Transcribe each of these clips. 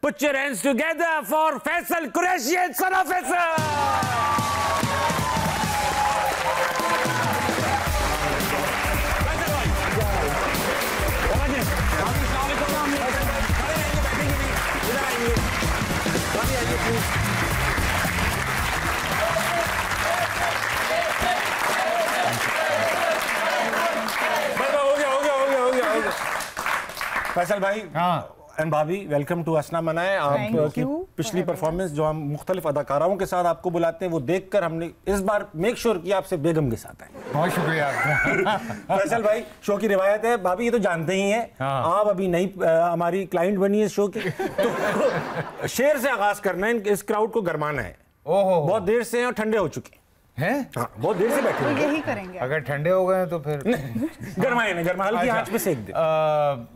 Put your hands together for Faisal Qureshi and son of Faisal. Faisal भाई and भाभी welcome to असना मनाए। आपकी पिछली परफॉर्मेंस जो हम मुख्तलिफ अदाकाराओं के साथ आपको बुलाते हैं वो देखकर हमने इस बार मेक श्योर किया आपसे बेगम के साथ आए। बहुत शुक्रिया फैसल भाई, शो की रिवायत है, भाभी ये तो जानते ही हैं, आप अभी नई हमारी क्लाइंट बनी है शो की, तो शेर से आगाज करना है, इस क्राउड को गरमाना है। ओहो, बहुत देर से हैं और ठंडे हो चुके हैं। हाँ, बहुत देर से बैठे हैं। यही करेंगे। अगर ठंडे हो गए तो फिर गरमाए ना, गरमा हल्की आंच पे सेक दे।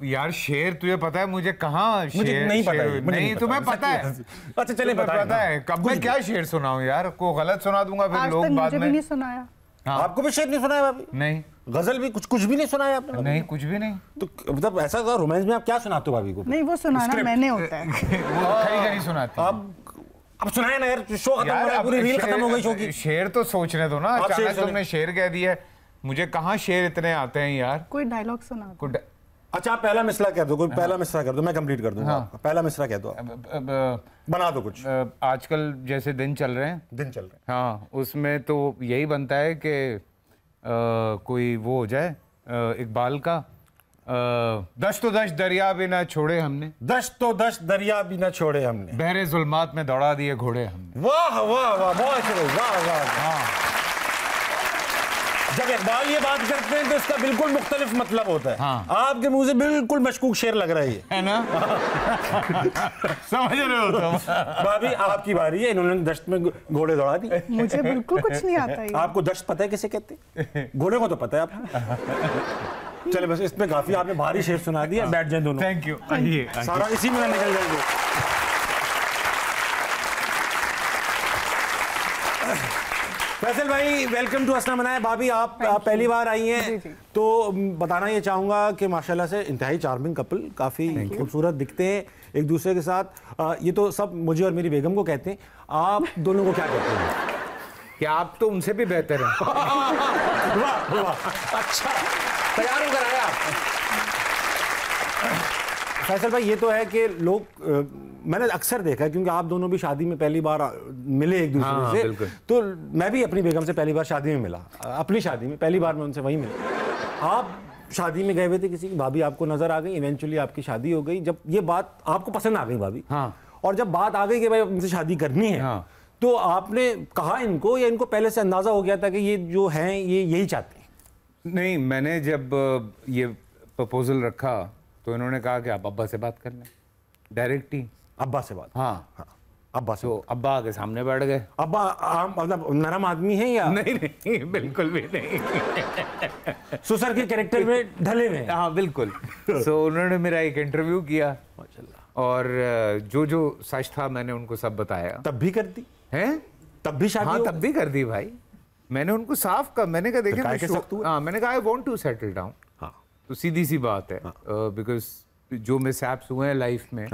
यार शेर तुझे पता है मुझे कहाँ मुझे नहीं पता है। नहीं तुम्हें पता है। अच्छा चले पता है कब मैं क्या शेर सुनाऊं यार, को गलत सुना दूंगा फिर लोग बाद में। नहीं सुनाया आपको भी शेर नहीं सुनाया भाभी? नहीं। गजल भी कुछ भी नहीं सुनाया आपने? नहीं, कुछ भी नहीं। तो मतलब ऐसा रोमांस में आप क्या सुनाते हो भाभी को? नहीं, वो सुनाना मैंने होता है। वो कहीं सुनाती है। अब सुनाए ना यार, शो खत्म हो गया, पूरी रील खत्म हो गई शो की। शेर तो सोचने दो ना, अचानक तुमने शेर कह दिया, मुझे कहाँ शेर इतने आते हैं यार। कोई डायलॉग सुना। अच्छा आप पहला मिसरा कह दो, कोई पहला मिसरा कर दो, मैं कंप्लीट कर दूंगा। पहला मिसरा कह दो, बना दो कुछ। आजकल जैसे दिन चल रहे हैं, हाँ, उसमें तो यही बनता है कि कोई वो हो जाए इकबाल का, दश तो दश दरिया भी ना छोड़े हमने, दश तो दश दरिया भी ना छोड़े हमने, बहरे जुल्मात में दौड़ा दिए घोड़े हमने। वाह वाह वाह, बहुत अच्छे, वाह वाह। हाँ, जब इकबाल ये बात करते हैं तो इसका बिल्कुल मुख्तलिफ मतलब होता है। हाँ। आपके मुंह से बिल्कुल मशकूक शेर लग रहा है ना। समझ रहे हो तुम? भाभी आपकी बारी है, इन्होंने दश्त में घोड़े दौड़ा दी। मुझे बिल्कुल कुछ नहीं आता है। आपको दश्त पता है किसे कहते हैं? घोड़े को तो पता है आपको। चले बस इसमें काफी, आपने भारी शेर सुना दिया, बैठ जाए दोनों। Thank you. सारा इसी में निकल जाएंगे। फैसल भाई वेलकम टू असना मनाए। भाभी आप पहली बार आई हैं, तो बताना ये चाहूंगा कि माशाल्लाह से इंतहाई चार्मिंग कपल, काफ़ी खूबसूरत दिखते हैं एक दूसरे के साथ। ये तो सब मुझे और मेरी बेगम को कहते हैं, आप दोनों को क्या कहते हैं? क्या आप तो उनसे भी बेहतर हैं। वाह वाह, अच्छा तैयार होकर आए आप। फैसल भाई ये तो है कि लोग, मैंने अक्सर देखा है क्योंकि आप दोनों भी शादी में पहली बार मिले एक दूसरे से, तो मैं भी अपनी बेगम से पहली बार शादी में मिला, अपनी शादी में पहली बार मैं उनसे वहीं मिला। आप शादी में गए हुए थे किसी की, भाभी आपको नजर आ गई, इवेंचुअली आपकी शादी हो गई। जब ये बात आपको पसंद आ गई भाभी, हाँ, और जब बात आ गई कि भाई उनसे शादी करनी है, हाँ, तो आपने कहा इनको या इनको पहले से अंदाजा हो गया था कि ये जो हैं ये यही चाहते हैं? नहीं, मैंने जब ये प्रपोजल रखा तो इन्होंने कहा कि आप अब्बा से बात कर लें, डायरेक्ट ही अब्बा से बात। हाँ, हाँ, अब्बा से। तो अब्बा आगे सामने बैठ गए। अब्बा मतलब नरम आदमी है या? नहीं नहीं, बिल्कुल भी नहीं। सुसर के कैरेक्टर में ढले हुए। हाँ बिल्कुल। सो उन्होंने मेरा एक इंटरव्यू किया माशाल्लाह, और जो जो सच था मैंने उनको सब बताया। तब भी कर दी है? तब भी शादी? हाँ तब भी कर दी भाई। मैंने उनको साफ कहा, मैंने कहा देखिए, मैंने कहा I want to settle down. हाँ, तो सीधी सी बात है, बिकॉज जो मिसहैप्स हुए हैं लाइफ में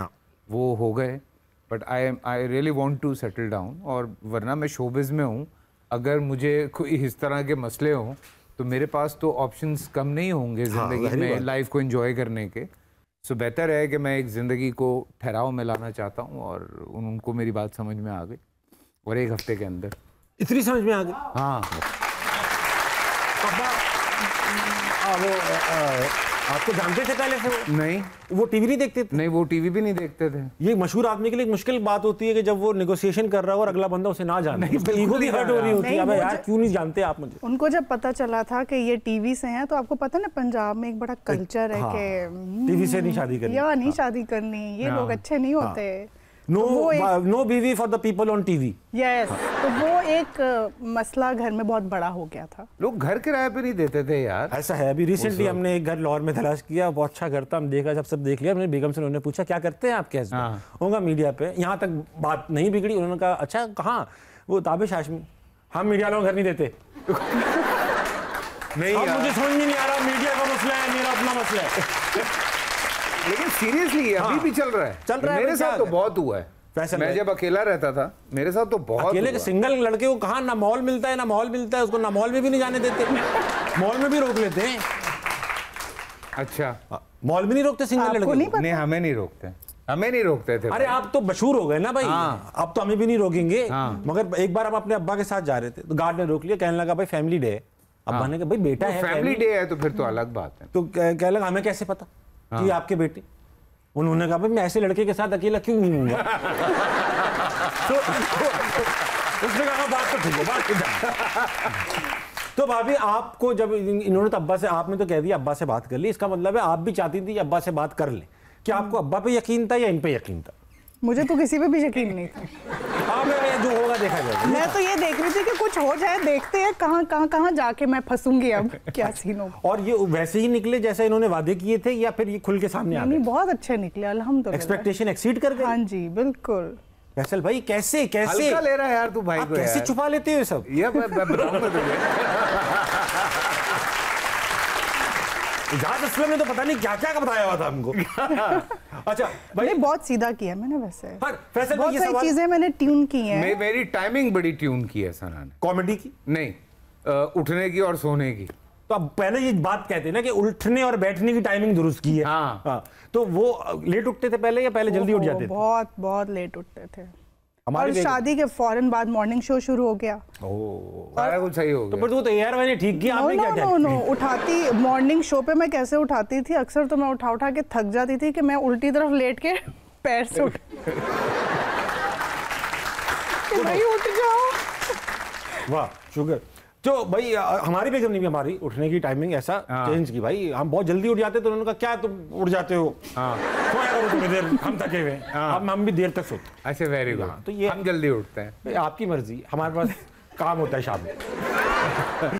वो हो गए, but I really want to settle down. और वरना मैं शोबिज में हूँ, अगर मुझे कोई इस तरह के मसले हों तो मेरे पास तो ऑप्शंस कम नहीं होंगे ज़िंदगी में लाइफ को एंजॉय करने के। सो बेहतर है कि मैं एक ज़िंदगी को ठहराव में लाना चाहता हूँ, और उनको मेरी बात समझ में आ गई, और एक हफ्ते के अंदर इतनी समझ में आ गई। हाँ, आपको जानते थे पहले से वो? नहीं, वो टीवी नहीं देखते थे? नहीं, वो टीवी भी नहीं देखते थे। ये मशहूर आदमी के लिए एक मुश्किल बात होती है कि जब वो नेगोशिएशन कर रहा हो और अगला बंदा उसे ना जाने, ईगो भी हर्ट हो रही होती है। अबे यार क्यों नहीं जानते आप मुझे? उनको जब पता चला था कि ये टीवी से हैं, तो आपको पता ना पंजाब में एक बड़ा कल्चर है कि टीवी से नहीं शादी करनी, या नहीं शादी करनी, ये लोग अच्छे नहीं होते। नो बीवी for the people on TV. Yes, तो वो एक मसला घर में बहुत बड़ा हो गया था। लोग घर किराए पे नहीं देते थे यार। ऐसा है, अभी रिसेंटली हमने एक घर लाहौर में तलाश किया, बहुत अच्छा घर था, हम देखा, जब सब देख लिया, हमने बेगम से उन्होंने पूछा क्या करते हैं आप, कैसे होगा मीडिया पे, यहाँ तक बात नहीं बिगड़ी। उन्होंने कहा अच्छा कहाँ? वो ताबिश हाशमी, हम मीडिया वालों घर नहीं देते। नहीं, मुझे समझ में नहीं आ रहा, मीडिया का मसला है, मेरा अपना मसला है। लेकिन सीरियसली अभी भी चल रहा है मेरे साथ तो बहुत हुआ है। मैं जब अकेला रहता था मेरे साथ तो बहुत अकेले के सिंगल लड़के को कहाँ ना मॉल मिलता है ना मॉल मिलता है, उसको ना मॉल में भी नहीं जाने देते, मॉल में भी रोक लेते हैं। अच्छा मॉल में नहीं रोकते सिंगल लड़के? नहीं हमें नहीं रोकते, हमें नहीं रोकते थे। अरे आप तो मशहूर हो गए ना भाई। अब तो हमें भी नहीं रोकेंगे। मगर एक बार हम अपने अब्बा के साथ जा रहे थे तो गार्ड ने रोक लिया, कहने लगा भाई फैमिली डे है। अब्बा ने कहा भाई बेटा है, फैमिली डे है तो फिर तो अलग बात है। तो कहने लगा हमें कैसे पता कि आपके बेटे? उन्होंने कहा भाई मैं ऐसे लड़के के साथ अकेला क्यों हूँ? तो उसने कहा बात तो ठीक है, बात ठीक है। तो भाभी आपको जब इन्होंने तो अब्बा से, आपने तो कह दिया अब्बा से बात कर ली, इसका मतलब है आप भी चाहती थी अब्बा से बात कर ले। क्या आपको अब्बा पे यकीन था या इन पे यकीन था? मुझे तो किसी पे भी यकीन नहीं था। जो होगा देखा जाएगा। मैं तो ये देख रही थी कि कुछ हो जाए, देखते हैं कहाँ जाके मैं फंसूंगी, अब क्या सीन होगा। और ये वैसे ही निकले जैसे इन्होंने वादे किए थे या फिर ये खुल के सामने आ गए? नहीं, बहुत अच्छे निकले अल्हम्दुलिल्लाह। एक्सपेक्टेशन एक्सीड कर गए? हाँ जी बिल्कुल। फैसल भाई कैसे कैसे हल्का ले रहा है यार तू भाई को, कैसे छुपा लेते हो सब? ये मैं बताऊंगा तुझे। इजाज़ असलम ने तो पता नहीं क्या क्या बताया हुआ था हमको। अच्छा भाई बहुत सीधा किया मैंने वैसे। फैसल बहुत सारी चीजें मैंने ट्यून की हैं। मेरी टाइमिंग बड़ी ट्यून की है सना ने। कॉमेडी की नहीं, उठने की और सोने की। तो अब पहले ये बात कहते हैं ना कि उठने और बैठने की टाइमिंग दुरुस्त की है। हाँ। तो वो लेट उठते थे पहले या पहले जल्दी उठ जाते थे? बहुत लेट उठते थे। और शादी के फौरन बाद मॉर्निंग शो शुरू हो गया। सारा कुछ सही हो गया। तो फिर वो तो यार मैंने ठीक किया, आपने क्या किया? नो उठाती मॉर्निंग शो पे मैं कैसे उठाती थी, अक्सर तो मैं उठा के थक जाती थी कि मैं उल्टी तरफ लेट के पैर से उठ भाई उठ जाओ। वाह शुक्र। तो भाई हमारी बेगम ने भी हमारी उठने की टाइमिंग ऐसा चेंज की। भाई हम बहुत जल्दी उठ जाते तो उन्होंने कहा क्या तुम उठ जाते हो, थोड़ी देर हम थके हुए, हम भी देर तक सोते। अच्छा वेरी गुड। तो ये हम जल्दी उठते हैं, आपकी मर्जी, हमारे पास काम होता है शाम में।